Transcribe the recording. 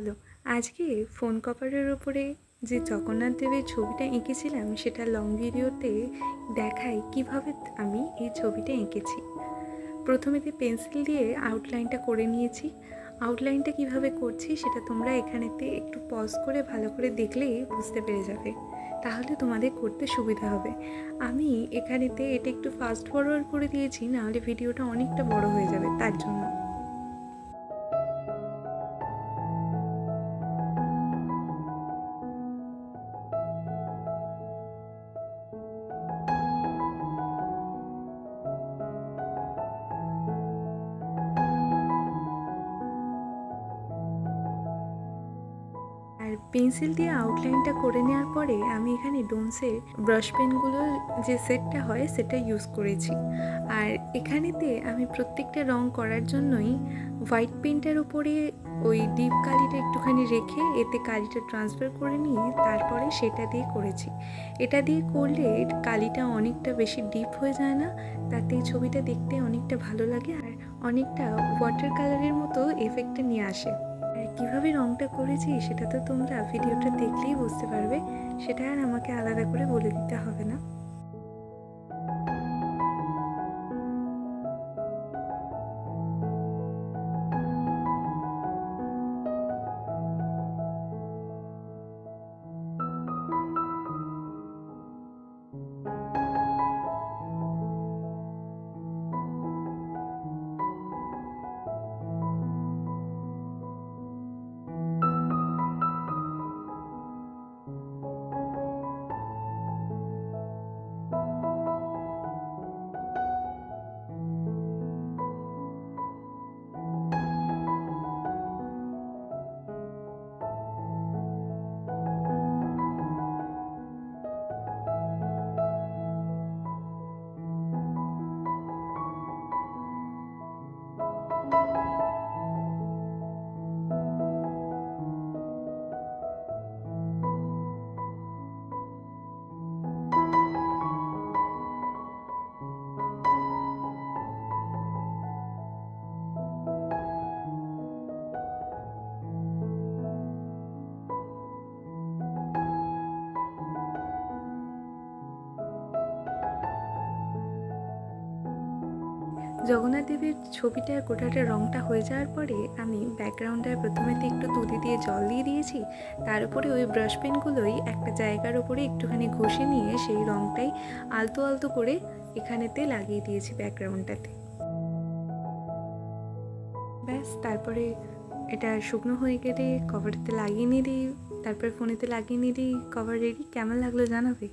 Hello, আজকে phone কভারের ওপরে যে জগন্নাথ দেবের ছবিটা এঁকেছিলাম সেটা লং ভিডিওতে দেখাই কিভাবে আমি এই ছবিটা এঁকেছি। প্রথমেতে পেন্সিল দিয়ে আউটলাইনটা করে নিয়েছি। আউটলাইনটা কিভাবে করছি সেটা তোমরা এখানেতে একটু পজ করে ভালো করে দেখলেই বুঝতে পেরে যাবে, তাহলে তোমাদের করতে সুবিধা হবে। আমি এখানেতে এটা একটু ফাস্ট ফরওয়ার্ড করে দিয়েছি, নাহলে ভিডিওটা অনেকটা বড় হয়ে যাবে, তার জন্য। আর পেন্সিল দিয়ে আউটলাইনটা করে নেওয়ার পরে আমি এখানে ডোমসের ব্রাশ পেনগুলোর যে সেটটা হয় সেটা ইউজ করেছি। আর এখানেতে আমি প্রত্যেকটা রং করার জন্যই হোয়াইট পেনটার উপরে ওই ডিপ কালিটা একটুখানি রেখে এতে কালিটা ট্রান্সফার করে নিয়ে তারপরে সেটা দিয়ে করেছি। এটা দিয়ে করলে কালিটা অনেকটা বেশি ডিপ হয়ে যায় না, তাতে ছবিটা দেখতে অনেকটা ভালো লাগে আর অনেকটা ওয়াটার কালারের মতো এফেক্টটা নিয়ে আসে। আর কীভাবে রঙটা করেছি সেটা তো তোমরা ভিডিওটা দেখলেই বুঝতে পারবে, সেটা আর আমাকে আলাদা করে বলে দিতে হবে না। জগন্নাথ দেবের ছবিটার গোটাটা রঙটা হয়ে যাওয়ার পরে আমি ব্যাকগ্রাউন্ডটার প্রথমেতে একটু তুলি দিয়ে জল দিয়ে দিয়েছি, তার উপরে ওই ব্রাশ পেনগুলোই একটা জায়গার উপরে একটুখানি ঘষে নিয়ে সেই রঙটাই আলতো আলতো করে এখানেতে লাগিয়ে দিয়েছি ব্যাকগ্রাউন্ডটাতে। ব্যাস, তারপরে এটা শুকনো হয়ে গেলে কভারটাতে লাগিয়ে নিয়ে দিই, তারপরে ফোনেতে লাগিয়ে নিয়ে দিই, কভার রেডি। কেমন লাগলো জানাবে।